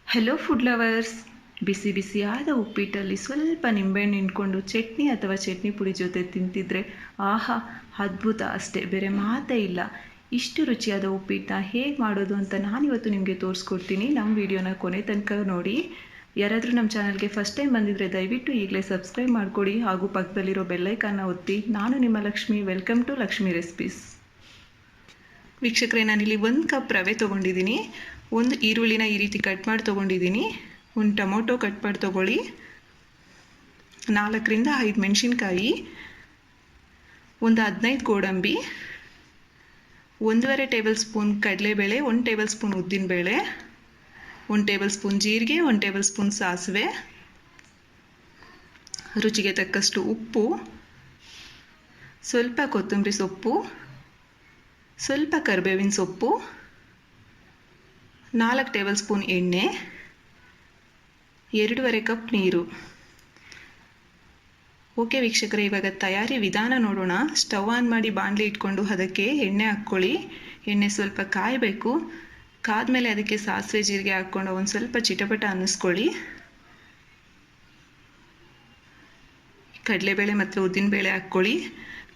Hello food lovers, ಬಿಸಿ ಬಿಸಿಯಾದ ಉಪ್ಪಿಟ್ಟಲ್ಲಿ ಸ್ವಲ್ಪ ನಿಂಬೆಹಣ್ಣು ಹಿಂಡ್ಕೊಂಡು ಚಟ್ನಿ ಅಥವಾ ಚಟ್ನಿ ಪುಡಿ ಜೊತೆ ತಿಂತಿದ್ರೆ ಆಹಾ, ಅದ್ಭುತ ಅಷ್ಟೇ, ಬೇರೆ ಮಾತೇ ಇಲ್ಲ. ಇಷ್ಟು ರುಚಿಯಾದ ಉಪ್ಪಿಟ್ಟನ್ನ ಹೇಗೆ ಮಾಡೋದು ಅಂತ ನಾನಿವತ್ತು ನಿಮಗೆ ತೋರಿಸ್ಕೊಡ್ತೀನಿ. ನಮ್ಮ ವಿಡಿಯೋನ ಕೊನೆ ತನಕ ನೋಡಿ. ಯಾರಾದರೂ ನಮ್ಮ ಚಾನಲ್ಗೆ ಫಸ್ಟ್ ಟೈಮ್ ಬಂದಿದ್ದರೆ ದಯವಿಟ್ಟು ಈಗಲೇ ಸಬ್ಸ್ಕ್ರೈಬ್ ಮಾಡಿಕೊಡಿ ಹಾಗೂ ಪಕ್ಕದಲ್ಲಿರೋ ಬೆಲ್ಲೈಕನ್ನ ಒತ್ತಿ. ನಾನು ನಿಮ್ಮ Lakshmi. Welcome to Lakshmi recipes. ವೀಕ್ಷಕರೇ, ನಾನಿಲ್ಲಿ 1 ಕಪ್ ರವೆ ತೊಗೊಂಡಿದ್ದೀನಿ. ಒಂದು ಈರುಳ್ಳಿನ ಈ ರೀತಿ ಕಟ್ ಮಾಡಿ ತೊಗೊಂಡಿದ್ದೀನಿ. ಒಂದು ಟೊಮೊಟೊ ಕಟ್ ಮಾಡಿ ತೊಗೊಳ್ಳಿ. 4 ರಿಂದ 5 ಮೆಣಸಿನ್ಕಾಯಿ, ಒಂದು 15 ಗೋಡಂಬಿ, 1.5 ಟೇಬಲ್ ಸ್ಪೂನ್ ಕಡಲೆಬೇಳೆ, 1 ಟೇಬಲ್ ಸ್ಪೂನ್ ಉದ್ದಿನಬೇಳೆ, 1 ಟೇಬಲ್ ಸ್ಪೂನ್ ಜೀರಿಗೆ, 1 ಟೇಬಲ್ ಸ್ಪೂನ್ ಸಾಸಿವೆ, ರುಚಿಗೆ ತಕ್ಕಷ್ಟು ಉಪ್ಪು, ಸ್ವಲ್ಪ ಕೊತ್ತಂಬರಿ ಸೊಪ್ಪು, ಸ್ವಲ್ಪ ಕರಿಬೇವಿನ ಸೊಪ್ಪು, 4 ಟೇಬಲ್ ಸ್ಪೂನ್ ಎಣ್ಣೆ, 2.5 ಕಪ್ ನೀರು. ಓಕೆ ವೀಕ್ಷಕರೇ, ಇವಾಗ ತಯಾರಿ ವಿಧಾನ ನೋಡೋಣ. ಸ್ಟವ್ ಆನ್ ಮಾಡಿ ಬಾಣಲಿ ಇಟ್ಕೊಂಡು ಅದಕ್ಕೆ ಎಣ್ಣೆ ಹಾಕ್ಕೊಳ್ಳಿ. ಎಣ್ಣೆ ಸ್ವಲ್ಪ ಕಾಯಬೇಕು. ಕಾದ್ಮೇಲೆ ಅದಕ್ಕೆ ಸಾಸಿವೆ ಜೀರಿಗೆ ಹಾಕ್ಕೊಂಡು ಒಂದು ಸ್ವಲ್ಪ ಚಿಟಪಟ ಅನ್ನಿಸ್ಕೊಳ್ಳಿ. ಕಡಲೆಬೇಳೆ ಮತ್ತು ಉದ್ದಿನಬೇಳೆ ಹಾಕ್ಕೊಳ್ಳಿ.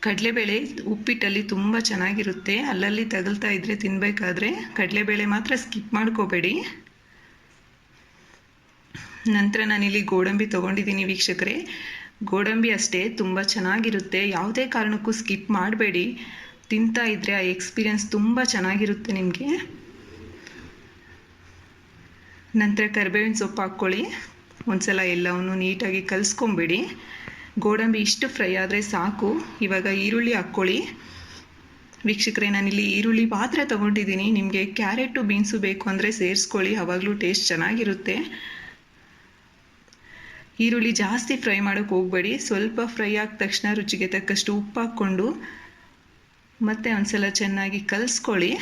ಕಡಲೆಬೇಳೆ ಉಪ್ಪಿಟ್ಟಲ್ಲಿ ತುಂಬ ಚೆನ್ನಾಗಿರುತ್ತೆ. ಅಲ್ಲಲ್ಲಿ ತಗಲ್ತಾ ಇದ್ದರೆ ತಿನ್ನಬೇಕಾದ್ರೆ ಕಡಲೆಬೇಳೆ ಮಾತ್ರ ಸ್ಕಿಪ್ ಮಾಡ್ಕೋಬೇಡಿ. ನಂತರ ನಾನಿಲ್ಲಿ ಗೋಡಂಬಿ ತೊಗೊಂಡಿದ್ದೀನಿ ವೀಕ್ಷಕರೇ. ಗೋಡಂಬಿ ಅಷ್ಟೇ ತುಂಬ ಚೆನ್ನಾಗಿರುತ್ತೆ. ಯಾವುದೇ ಕಾರಣಕ್ಕೂ ಸ್ಕಿಪ್ ಮಾಡಬೇಡಿ. ತಿಂತಾ ಇದ್ದರೆ ಆ ಎಕ್ಸ್ಪೀರಿಯನ್ಸ್ ತುಂಬ ಚೆನ್ನಾಗಿರುತ್ತೆ ನಿಮಗೆ. ನಂತರ ಕರಿಬೇವಿನ ಸೊಪ್ಪು ಹಾಕ್ಕೊಳ್ಳಿ. ಒಂದ್ಸಲ ಎಲ್ಲವನ್ನು ನೀಟಾಗಿ ಕಲಿಸ್ಕೊಂಬಿಡಿ. ಗೋಡಂಬಿ ಇಷ್ಟು ಫ್ರೈ ಆದರೆ ಸಾಕು. ಇವಾಗ ಈರುಳ್ಳಿ ಹಾಕ್ಕೊಳ್ಳಿ. ವೀಕ್ಷಕರೇ, ನಾನಿಲ್ಲಿ ಈರುಳ್ಳಿ ಪಾತ್ರೆ ತೊಗೊಂಡಿದ್ದೀನಿ. ನಿಮಗೆ ಕ್ಯಾರೆಟು ಬೀನ್ಸು ಬೇಕು ಅಂದರೆ ಸೇರಿಸ್ಕೊಳ್ಳಿ, ಆವಾಗಲೂ ಟೇಸ್ಟ್ ಚೆನ್ನಾಗಿರುತ್ತೆ. ಈರುಳ್ಳಿ ಜಾಸ್ತಿ ಫ್ರೈ ಮಾಡೋಕ್ಕೆ ಹೋಗಬೇಡಿ. ಸ್ವಲ್ಪ ಫ್ರೈ ಆದ ತಕ್ಷಣ ರುಚಿಗೆ ತಕ್ಕಷ್ಟು ಉಪ್ಪು ಹಾಕ್ಕೊಂಡು ಮತ್ತೆ ಒಂದ್ಸಲ ಚೆನ್ನಾಗಿ ಕಲಿಸ್ಕೊಳ್ಳಿ.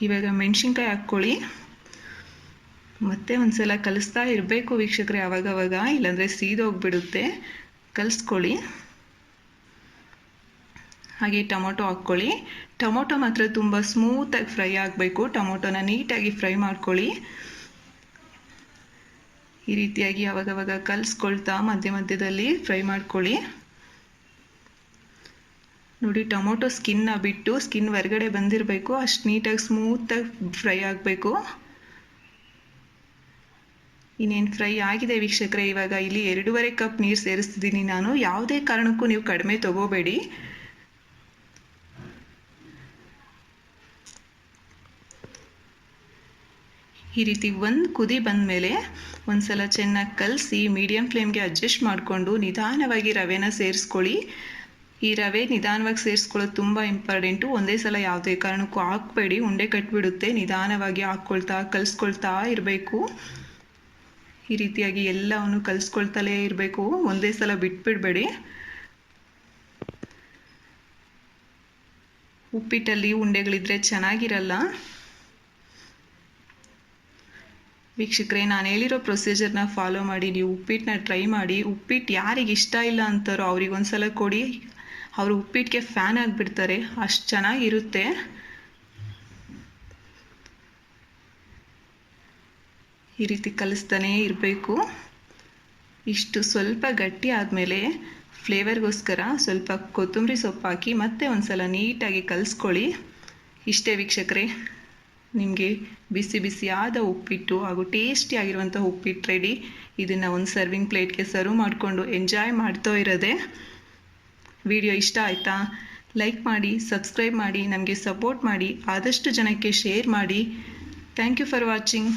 ಇವಾಗ ಮೆಣಸಿನ್ಕಾಯಿ ಹಾಕ್ಕೊಳ್ಳಿ. ಮತ್ತೆ ಒಂದ್ಸಲ ಕಲಿಸ್ತಾ ಇರಬೇಕು ವೀಕ್ಷಕರೇ, ಆವಾಗವಾಗ, ಇಲ್ಲಾಂದರೆ ಸೀದೋಗ್ಬಿಡುತ್ತೆ. ಕಲಿಸ್ಕೊಳ್ಳಿ. ಹಾಗೆ ಟೊಮೊಟೊ ಹಾಕ್ಕೊಳ್ಳಿ. ಟೊಮೊಟೊ ಮಾತ್ರ ತುಂಬ ಸ್ಮೂತಾಗಿ ಫ್ರೈ ಆಗಬೇಕು. ಟೊಮೊಟೊನ ನೀಟಾಗಿ ಫ್ರೈ ಮಾಡ್ಕೊಳ್ಳಿ. ಈ ರೀತಿಯಾಗಿ ಆವಾಗವಾಗ ಕಲಿಸ್ಕೊಳ್ತಾ ಮಧ್ಯ ಮಧ್ಯದಲ್ಲಿ ಫ್ರೈ ಮಾಡ್ಕೊಳ್ಳಿ. ನೋಡಿ, ಟೊಮೊಟೊ ಸ್ಕಿನ್ನ ಬಿಟ್ಟು ಸ್ಕಿನ್ ಹೊರಗಡೆ ಬಂದಿರಬೇಕು. ಅಷ್ಟು ನೀಟಾಗಿ ಸ್ಮೂತಾಗಿ ಫ್ರೈ ಆಗಬೇಕು. ಇನ್ನೇನು ಫ್ರೈ ಆಗಿದೆ ವೀಕ್ಷಕರೇ. ಇವಾಗ ಇಲ್ಲಿ 2.5 ಕಪ್ ನೀರು ಸೇರಿಸ್ತಿದ್ದೀನಿ ನಾನು. ಯಾವುದೇ ಕಾರಣಕ್ಕೂ ನೀವು ಕಡಿಮೆ ತಗೋಬೇಡಿ. ಈ ರೀತಿ ಒಂದು ಕುದಿ ಬಂದಮೇಲೆ ಒಂದ್ಸಲ ಚೆನ್ನಾಗಿ ಕಲಸಿ ಮೀಡಿಯಮ್ ಫ್ಲೇಮ್ಗೆ ಅಡ್ಜಸ್ಟ್ ಮಾಡಿಕೊಂಡು ನಿಧಾನವಾಗಿ ರವೆನ ಸೇರಿಸ್ಕೊಳ್ಳಿ. ಈ ರವೆ ನಿಧಾನವಾಗಿ ಸೇರಿಸ್ಕೊಳ್ಳೋದು ತುಂಬ ಇಂಪಾರ್ಟೆಂಟು. ಒಂದೇ ಸಲ ಯಾವುದೇ ಕಾರಣಕ್ಕೂ ಹಾಕಬೇಡಿ, ಉಂಡೆ ಕಟ್ಬಿಡುತ್ತೆ. ನಿಧಾನವಾಗಿ ಹಾಕ್ಕೊಳ್ತಾ ಕಲಿಸ್ಕೊಳ್ತಾ ಇರಬೇಕು. ಈ ರೀತಿಯಾಗಿ ಎಲ್ಲವನ್ನು ಕಲಿಸ್ಕೊಳ್ತಲೇ ಇರಬೇಕು. ಒಂದೇ ಸಲ ಬಿಟ್ಬಿಡಬೇಡಿ. ಉಪ್ಪಿಟ್ಟಲ್ಲಿ ಉಂಡೆಗಳಿದ್ರೆ ಚೆನ್ನಾಗಿರಲ್ಲ. ವೀಕ್ಷಕರೇ, ನಾನು ಹೇಳಿರೋ ಪ್ರೊಸೀಜರ್ನ ಫಾಲೋ ಮಾಡಿ ನೀವು ಉಪ್ಪಿಟ್ಟನ್ನ ಟ್ರೈ ಮಾಡಿ. ಉಪ್ಪಿಟ್ಟು ಯಾರಿಗೆ ಇಷ್ಟ ಇಲ್ಲ ಅಂತಾರೋ ಅವ್ರಿಗೊಂದ್ಸಲ ಕೊಡಿ. ಅವರು ಉಪ್ಪಿಟ್ಟಿಗೆ ಫ್ಯಾನ್ ಆಗಿಬಿಡ್ತಾರೆ, ಅಷ್ಟು ಚೆನ್ನಾಗಿರುತ್ತೆ. ಈ ರೀತಿ ಕಲಿಸ್ತಾನೇ ಇರಬೇಕು. ಇಷ್ಟು ಸ್ವಲ್ಪ ಗಟ್ಟಿ ಆದಮೇಲೆ ಫ್ಲೇವರ್ಗೋಸ್ಕರ ಸ್ವಲ್ಪ ಕೊತ್ತಂಬರಿ ಸೊಪ್ಪು ಹಾಕಿ ಮತ್ತೆ ಒಂದ್ಸಲ ನೀಟಾಗಿ ಕಲಿಸ್ಕೊಳ್ಳಿ. ಇಷ್ಟೇ ವೀಕ್ಷಕರೇ, ನಿಮಗೆ ಬಿಸಿ ಬಿಸಿಯಾದ ಉಪ್ಪಿಟ್ಟು ಹಾಗೂ ಟೇಸ್ಟಿಯಾಗಿರುವಂಥ ಉಪ್ಪಿಟ್ಟು ರೆಡಿ. ಇದನ್ನು ಒಂದು ಸರ್ವಿಂಗ್ ಪ್ಲೇಟ್ಗೆ ಸರ್ವ್ ಮಾಡಿಕೊಂಡು ಎಂಜಾಯ್ ಮಾಡ್ತಾ ಇರೋದೆ. ವಿಡಿಯೋ ಇಷ್ಟ ಆಯಿತಾ? ಲೈಕ್ ಮಾಡಿ, ಸಬ್ಸ್ಕ್ರೈಬ್ ಮಾಡಿ, ನಮಗೆ ಸಪೋರ್ಟ್ ಮಾಡಿ, ಆದಷ್ಟು ಜನಕ್ಕೆ ಶೇರ್ ಮಾಡಿ. Thank you for watching.